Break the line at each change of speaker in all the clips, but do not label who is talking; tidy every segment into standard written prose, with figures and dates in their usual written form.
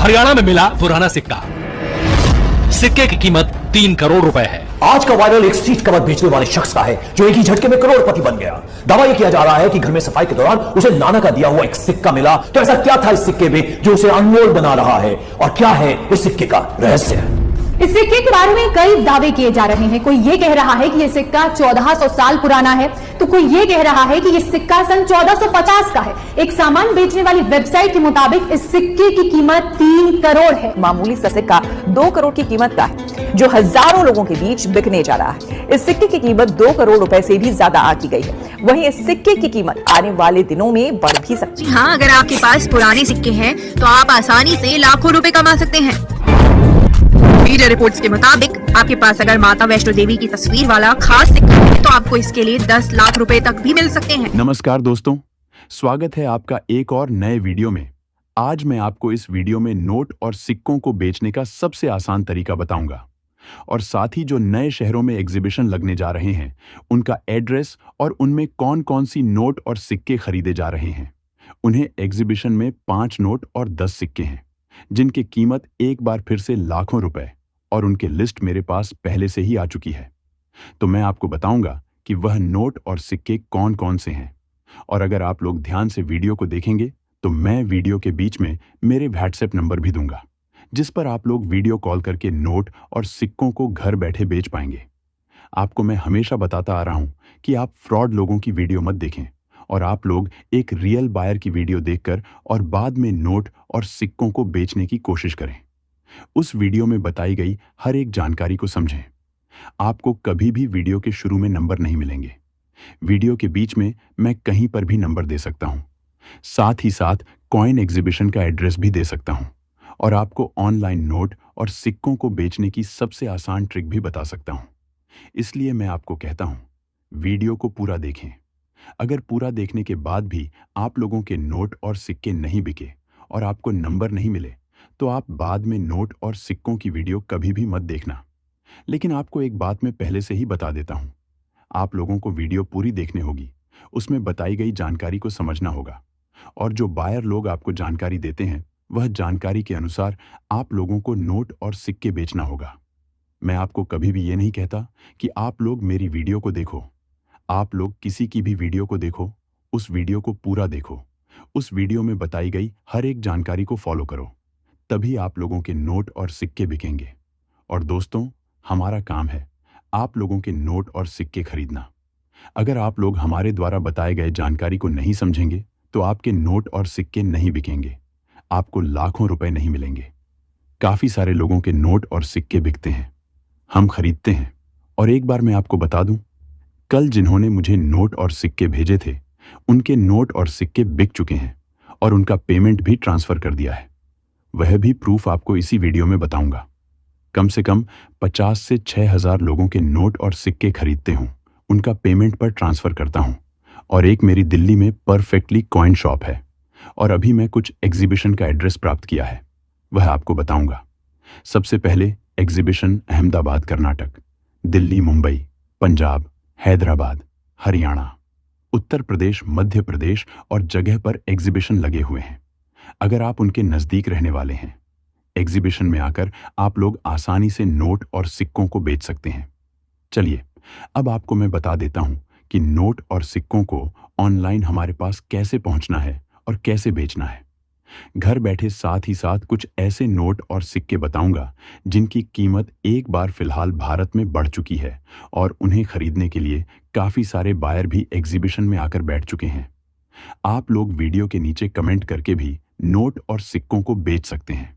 हरियाणा में मिला पुराना सिक्का। सिक्के की कीमत 3 करोड़ रुपए है।
आज का वायरल एक सीट कवर बेचने वाले शख्स का है जो एक ही झटके में करोड़पति बन गया। दावा यह किया जा रहा है कि घर में सफाई के दौरान उसे नाना का दिया हुआ एक सिक्का मिला। तो ऐसा क्या था इस सिक्के में जो उसे अनमोल बना रहा है, और क्या है इस सिक्के का रहस्य?
इस सिक्के के बारे में कई दावे किए जा रहे हैं। कोई ये कह रहा है कि यह सिक्का 1400 साल पुराना है, तो कोई ये कह रहा है कि यह सिक्का सन 1450 का है। एक सामान बेचने वाली वेबसाइट के मुताबिक इस सिक्के की कीमत 3 करोड़ है।
मामूली सा सिक्का 2 करोड़ की कीमत का है, जो हजारों लोगों के बीच बिकने जा रहा है। इस सिक्के की कीमत 2 करोड़ रुपए से भी ज्यादा आकी गई है। वहीं इस सिक्के की कीमत आने वाले दिनों में बढ़ भी सकती है।
हाँ, अगर आपके पास पुराने सिक्के हैं तो आप आसानी से लाखों रुपए कमा सकते हैं। मीडिया रिपोर्ट्स के मुताबिक आपके पास अगर माता वैष्णो देवी की तस्वीर वाला खास सिक्का है तो आपको इसके लिए 10 लाख रुपए तक भी मिल सकते हैं।
नमस्कार दोस्तों, स्वागत है आपका एक और नए वीडियो में। आज मैं आपको इस वीडियो में नोट और सिक्कों को बेचने का सबसे आसान तरीका बताऊंगा, और साथ ही जो नए शहरों में एग्जीबिशन लगने जा रहे हैं उनका एड्रेस और उनमें कौन कौन सी नोट और सिक्के खरीदे जा रहे हैं। उन्हें एग्जीबिशन में 5 नोट और 10 सिक्के हैं जिनकी कीमत एक बार फिर से लाखों रुपए, और उनकी लिस्ट मेरे पास पहले से ही आ चुकी है। तो मैं आपको बताऊंगा कि वह नोट और सिक्के कौन कौन से हैं। और अगर आप लोग ध्यान से वीडियो को देखेंगे तो मैं वीडियो के बीच में मेरे व्हाट्सएप नंबर भी दूंगा, जिस पर आप लोग वीडियो कॉल करके नोट और सिक्कों को घर बैठे बेच पाएंगे। आपको मैं हमेशा बताता आ रहा हूं कि आप फ्रॉड लोगों की वीडियो मत देखें, और आप लोग एक रियल बायर की वीडियो देखकर और बाद में नोट और सिक्कों को बेचने की कोशिश करें। उस वीडियो में बताई गई हर एक जानकारी को समझें। आपको कभी भी वीडियो के शुरू में नंबर नहीं मिलेंगे। वीडियो के बीच में मैं कहीं पर भी नंबर दे सकता हूं। साथ ही साथ कॉइन एग्जीबिशन का एड्रेस भी दे सकता हूं, और आपको ऑनलाइन नोट और सिक्कों को बेचने की सबसे आसान ट्रिक भी बता सकता हूं। इसलिए मैं आपको कहता हूं, वीडियो को पूरा देखें। अगर पूरा देखने के बाद भी आप लोगों के नोट और सिक्के नहीं बिके और आपको नंबर नहीं मिले तो आप बाद में नोट और सिक्कों की वीडियो कभी भी मत देखना। लेकिन आपको एक बात मैं पहले से ही बता देता हूं, आप लोगों को वीडियो पूरी देखनी होगी, उसमें बताई गई जानकारी को समझना होगा, और जो बायर लोग आपको जानकारी देते हैं वह जानकारी के अनुसार आप लोगों को नोट और सिक्के बेचना होगा। मैं आपको कभी भी ये नहीं कहता कि आप लोग मेरी वीडियो को देखो। आप लोग किसी की भी वीडियो को देखो, उस वीडियो को पूरा देखो, उस वीडियो में बताई गई हर एक जानकारी को फॉलो करो, तभी आप लोगों के नोट और सिक्के बिकेंगे। और दोस्तों, हमारा काम है आप लोगों के नोट और सिक्के खरीदना। अगर आप लोग हमारे द्वारा बताए गए जानकारी को नहीं समझेंगे तो आपके नोट और सिक्के नहीं बिकेंगे, आपको लाखों रुपए नहीं मिलेंगे। काफी सारे लोगों के नोट और सिक्के बिकते हैं, हम खरीदते हैं। और एक बार मैं आपको बता दूं, कल जिन्होंने मुझे नोट और सिक्के भेजे थे उनके नोट और सिक्के बिक चुके हैं, और उनका पेमेंट भी ट्रांसफर कर दिया है। वह भी प्रूफ आपको इसी वीडियो में बताऊंगा। कम से कम 50 से 6,000 लोगों के नोट और सिक्के खरीदते हूं, उनका पेमेंट पर ट्रांसफर करता हूं। और एक मेरी दिल्ली में परफेक्टली कॉइन शॉप है, और अभी मैं कुछ एग्जीबिशन का एड्रेस प्राप्त किया है, वह आपको बताऊंगा। सबसे पहले एग्जीबिशन अहमदाबाद कर्नाटक, दिल्ली मुंबई, पंजाब, हैदराबाद, हरियाणा, उत्तर प्रदेश, मध्य प्रदेश और जगह पर एग्जीबिशन लगे हुए हैं। अगर आप उनके नजदीक रहने वाले हैं, एग्जीबिशन में आकर आप लोग आसानी से नोट और सिक्कों को बेच सकते हैं। चलिए अब आपको मैं बता देता हूं कि नोट और सिक्कों को ऑनलाइन हमारे पास कैसे पहुंचना है और कैसे बेचना है। घर बैठे साथ ही साथ कुछ ऐसे नोट और सिक्के बताऊंगा जिनकी कीमत एक बार फिलहाल भारत में बढ़ चुकी है, और उन्हें खरीदने के लिए काफी सारे बायर भी एग्जीबिशन में आकर बैठ चुके हैं। आप लोग वीडियो के नीचे कमेंट करके भी नोट और सिक्कों को बेच सकते हैं।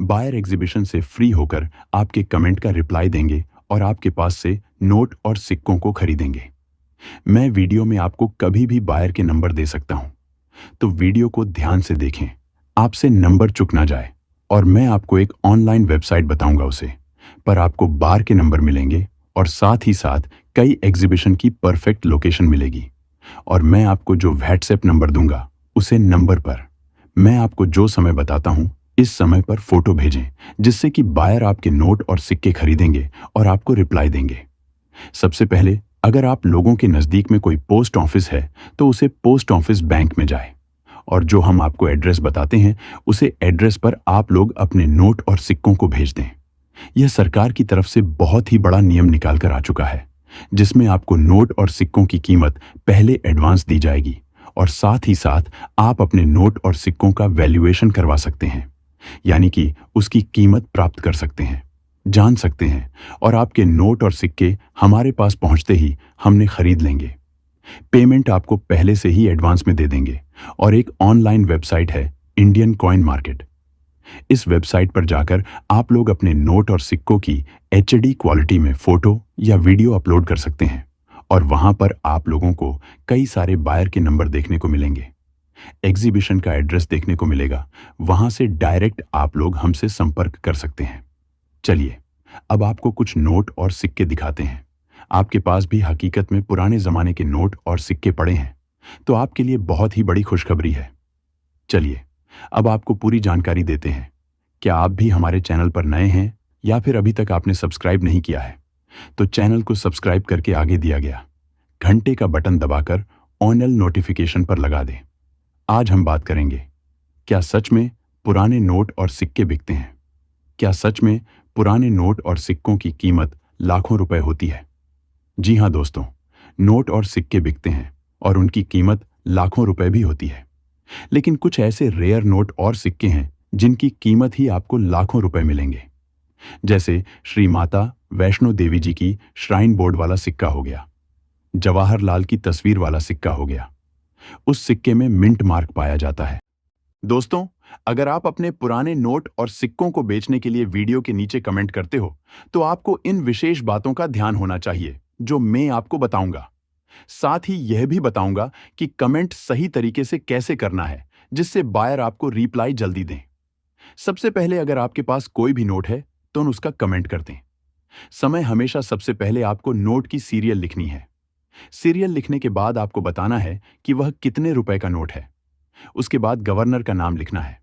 बायर एग्जीबिशन से फ्री होकर आपके कमेंट का रिप्लाई देंगे और आपके पास से नोट और सिक्कों को खरीदेंगे। मैं वीडियो में आपको कभी भी बायर के नंबर दे सकता हूं, तो वीडियो को ध्यान से देखें, आपसे नंबर चुक ना जाए। और मैं आपको एक ऑनलाइन वेबसाइट बताऊंगा, उसे पर आपको बार के नंबर मिलेंगे, और साथ ही साथ कई एग्जीबिशन की परफेक्ट लोकेशन मिलेगी। और मैं आपको जो व्हाट्सएप नंबर दूंगा उसे नंबर पर मैं आपको जो समय बताता हूं इस समय पर फोटो भेजें, जिससे कि बायर आपके नोट और सिक्के खरीदेंगे और आपको रिप्लाई देंगे। सबसे पहले, अगर आप लोगों के नजदीक में कोई पोस्ट ऑफिस है तो उसे पोस्ट ऑफिस बैंक में जाए और जो हम आपको एड्रेस बताते हैं उसे एड्रेस पर आप लोग अपने नोट और सिक्कों को भेज दें। यह सरकार की तरफ से बहुत ही बड़ा नियम निकाल कर आ चुका है, जिसमें आपको नोट और सिक्कों की कीमत पहले एडवांस दी जाएगी और साथ ही साथ आप अपने नोट और सिक्कों का वैल्यूएशन करवा सकते हैं, यानी कि उसकी कीमत प्राप्त कर सकते हैं, जान सकते हैं और आपके नोट और सिक्के हमारे पास पहुंचते ही हमने खरीद लेंगे। पेमेंट आपको पहले से ही एडवांस में दे देंगे और एक ऑनलाइन वेबसाइट है इंडियन कॉइन मार्केट। इस वेबसाइट पर जाकर आप लोग अपने नोट और सिक्कों की HD क्वालिटी में फोटो या वीडियो अपलोड कर सकते हैं और वहां पर आप लोगों को कई सारे बायर के नंबर देखने को मिलेंगे, एग्जीबिशन का एड्रेस देखने को मिलेगा, वहां से डायरेक्ट आप लोग हमसे संपर्क कर सकते हैं। चलिए अब आपको कुछ नोट और सिक्के दिखाते हैं। आपके पास भी हकीकत में पुराने जमाने के नोट और सिक्के पड़े हैं तो आपके लिए बहुत ही बड़ी खुशखबरी है। चलिए अब आपको पूरी जानकारी देते हैं। क्या आप भी हमारे चैनल पर नए हैं या फिर अभी तक आपने सब्सक्राइब नहीं किया है तो चैनल को सब्सक्राइब करके आगे दिया गया घंटे का बटन दबाकर ऑल नोटिफिकेशन पर लगा दें। आज हम बात करेंगे, क्या सच में पुराने नोट और सिक्के बिकते हैं? क्या सच में पुराने नोट और सिक्कों की कीमत लाखों रुपए होती है? जी हां दोस्तों, नोट और सिक्के बिकते हैं और उनकी कीमत लाखों रुपए भी होती है। लेकिन कुछ ऐसे रेयर नोट और सिक्के हैं जिनकी कीमत ही आपको लाखों रुपए मिलेंगे। जैसे श्री माता वैष्णो देवी जी की श्राइन बोर्ड वाला सिक्का हो गया, जवाहरलाल की तस्वीर वाला सिक्का हो गया। उस सिक्के में मिंट मार्क पाया जाता है। दोस्तों, अगर आप अपने पुराने नोट और सिक्कों को बेचने के लिए वीडियो के नीचे कमेंट करते हो तो आपको इन विशेष बातों का ध्यान होना चाहिए जो मैं आपको बताऊंगा। साथ ही यह भी बताऊंगा कि कमेंट सही तरीके से कैसे करना है जिससे बायर आपको रिप्लाई जल्दी दें। सबसे पहले अगर आपके पास कोई भी नोट है तो उसका कमेंट कर दें। समय हमेशा सबसे पहले आपको नोट की सीरियल लिखनी है। सीरियल लिखने के बाद आपको बताना है कि वह कितने रुपए का नोट है। उसके बाद गवर्नर का नाम लिखना है।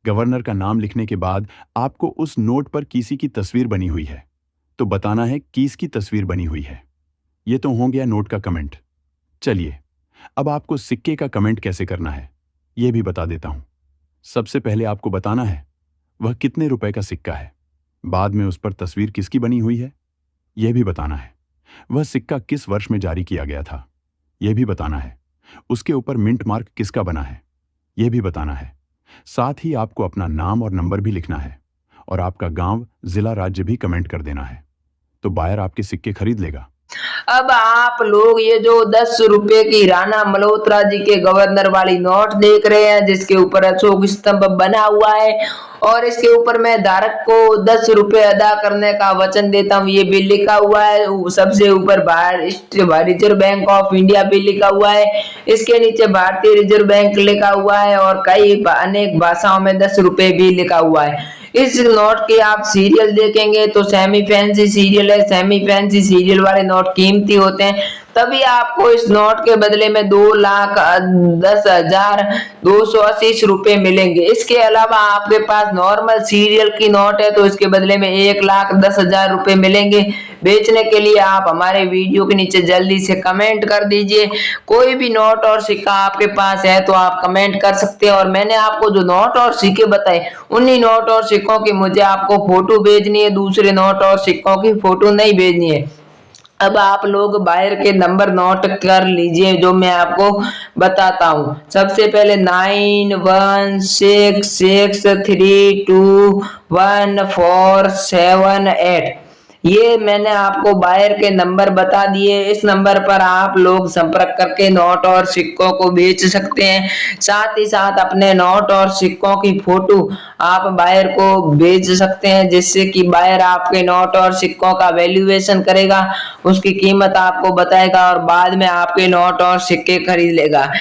गवर्नर का नाम लिखने के बाद आपको उस नोट पर किसी की तस्वीर बनी हुई है तो बताना है किसकी तस्वीर बनी हुई है। यह तो हो गया नोट का कमेंट। चलिए अब आपको सिक्के का कमेंट कैसे करना है यह भी बता देता हूं। सबसे पहले आपको बताना है वह कितने रुपए का सिक्का है, बाद में उस पर तस्वीर किसकी बनी हुई है यह भी बताना है। वह सिक्का किस वर्ष में जारी किया गया था यह भी बताना है। उसके ऊपर मिंट मार्क किसका बना है यह भी बताना है। साथ ही आपको अपना नाम और नंबर भी लिखना है और आपका गांव, जिला, राज्य भी कमेंट कर देना है तो बायर आपके सिक्के खरीद लेगा।
अब आप लोग ये जो 10 रुपए की राणा मल्होत्रा जी के गवर्नर वाली नोट देख रहे हैं जिसके ऊपर अशोक स्तंभ बना हुआ है और इसके ऊपर मैं धारक को 10 रुपए अदा करने का वचन देता हूँ, ये भी लिखा हुआ है। सबसे ऊपर रिजर्व बैंक ऑफ इंडिया भी लिखा हुआ है, इसके नीचे भारतीय रिजर्व बैंक लिखा हुआ है और कई अनेक भाषाओं में 10 रुपए भी लिखा हुआ है। इस नोट के आप सीरियल देखेंगे तो सेमी फैंसी सीरियल है। सेमी फैंसी सीरियल वाले नोट कीमती होते हैं, तभी आपको इस नोट के बदले में 2,10,280 रुपए मिलेंगे। इसके अलावा आपके पास नॉर्मल सीरियल की नोट है तो इसके बदले में 1,10,000 रुपए मिलेंगे। बेचने के लिए आप हमारे वीडियो के नीचे जल्दी से कमेंट कर दीजिए। कोई भी नोट और सिक्का आपके पास है तो आप कमेंट कर सकते हैं और मैंने आपको जो नोट और सिक्के बताए उन्हीं नोट और सिक्कों की मुझे आपको फोटो भेजनी है, दूसरे नोट और सिक्कों की फोटो नहीं भेजनी है। अब आप लोग बायर के नंबर नोट कर लीजिए जो मैं आपको बताता हूँ। सबसे पहले 9166321478 ये मैंने आपको बायर के नंबर बता दिए। इस नंबर पर आप लोग संपर्क करके नोट और सिक्कों को बेच सकते हैं। साथ ही साथ अपने नोट और सिक्कों की फोटो आप बायर को भेज सकते हैं जिससे कि बायर आपके नोट और सिक्कों का वैल्यूएशन करेगा, उसकी कीमत आपको बताएगा और बाद में आपके नोट और सिक्के खरीद लेगा।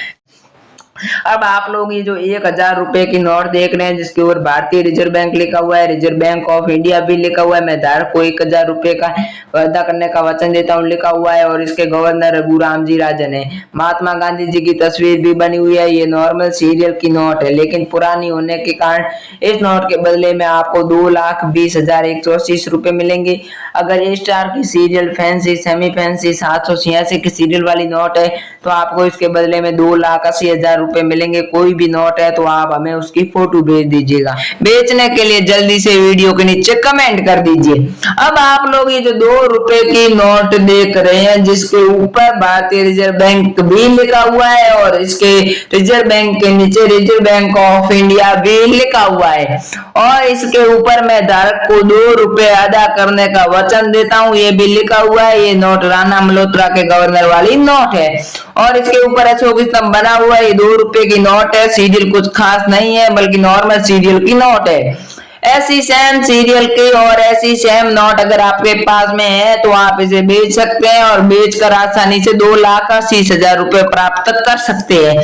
अब आप लोग ये जो 1,000 रुपए की नोट देख रहे हैं जिसके ऊपर भारतीय रिजर्व बैंक लिखा हुआ है, रिजर्व बैंक ऑफ इंडिया भी लिखा हुआ है, मैं धारक को 1,000 रुपए का अदा करने का वचन देता हूँ लिखा हुआ है और इसके गवर्नर रघुराम जी राजन है। महात्मा गांधी जी की तस्वीर भी बनी हुई है। ये नॉर्मल सीरियल की नोट है लेकिन पुरानी होने के कारण इस नोट के बदले में आपको 2,20,180 रुपए मिलेंगे। अगर ए स्टार की सीरियल, फैंसी, सेमी फैंसी 786 की सीरियल वाली नोट है तो आपको इसके बदले में 2,80,000 रुपए मिलेंगे। कोई भी नोट है तो आप हमें उसकी फोटो भेज दीजिएगा। बेचने के लिए जल्दी से वीडियो के नीचे कमेंट कर दीजिए। अब आप लोग ये जो 2 रुपए की नोट देख रहे हैं जिसके ऊपर भारतीय रिजर्व बैंक भी लिखा हुआ है और इसके रिजर्व बैंक के नीचे रिजर्व बैंक ऑफ इंडिया भी लिखा हुआ है और इसके ऊपर मैं धारक को 2 रुपए अदा करने का वचन देता हूं, ये भी लिखा हुआ है। ये नोट राणा मल्होत्रा के गवर्नर वाली नोट है और इसके ऊपर अशोक स्तंभ बना हुआ है। ये 2 रुपए की नोट है, सीरियल कुछ खास नहीं है बल्कि नॉर्मल सीरियल की नोट है। ऐसी सेम सीरियल की और ऐसी सेम नोट अगर आपके पास में है तो आप इसे बेच सकते हैं और बेचकर आसानी से 2,80,000 रुपए प्राप्त कर सकते हैं।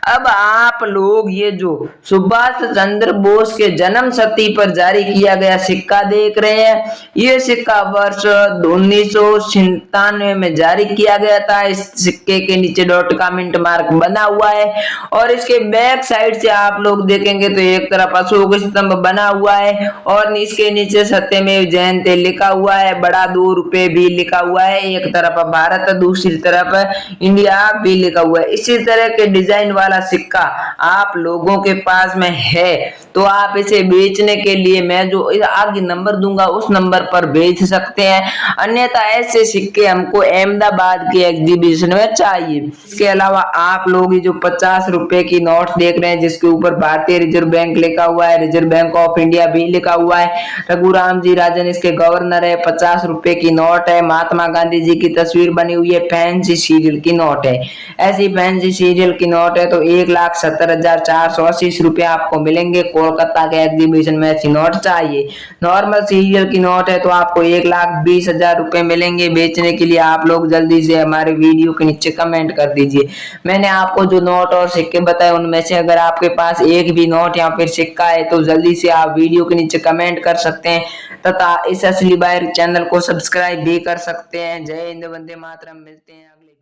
अब आप लोग ये जो सुभाष चंद्र बोस के जन्म शती पर जारी किया गया सिक्का देख रहे हैं, ये सिक्का वर्ष 1997 में जारी किया गया था। इस सिक्के के नीचे डॉट का मिंट मार्क बना हुआ है और इसके बैक साइड से आप लोग देखेंगे तो एक तरफ अशोक स्तंभ बना हुआ है और इसके नीचे सत्यमेव जयते लिखा हुआ है। बड़ा 2 रुपए भी लिखा हुआ है, एक तरफ भारत दूसरी तरफ इंडिया भी लिखा हुआ है। इसी तरह के डिजाइन वाला सिक्का आप लोगों के पास में है तो आप इसे बेचने के लिए मैं जो आगे नंबर दूंगा उस नंबर पर बेच सकते हैं, अन्यथा ऐसे सिक्के हमको अहमदाबाद के एग्जीबिशन में चाहिए। इसके अलावा आप लोग ये जो 50 रुपए की नोट देख रहे हैं जिसके ऊपर भारतीय रिजर्व बैंक लिखा हुआ है, रिजर्व बैंक ऑफ इंडिया भी लिखा हुआ है, रघुराम जी राजन इसके गवर्नर है, 50 रुपए की नोट है, महात्मा गांधी जी की तस्वीर बनी हुई है, फैंसी सीरियल की नोट है। ऐसी फैंसी सीरियल की नोट है तो 1,70,480 रुपए आपको मिलेंगे। कोलकाता के एग्जीबिशन में ऐसी नोट चाहिए। नॉर्मल सीरियल की नोट है तो आपको 1,20,000 रुपए मिलेंगे। बेचने के लिए आप लोग जल्दी से हमारे वीडियो के नीचे कमेंट कर दीजिए। मैंने आपको जो नोट और सिक्के बताए उनमें से अगर आपके पास एक भी नोट या फिर सिक्का है तो जल्दी से आप वीडियो के नीचे कमेंट कर सकते हैं तथा इस असली बायर चैनल को सब्सक्राइब भी कर सकते हैं। जय हिंद, वंदे मातरम। मिलते हैं अगले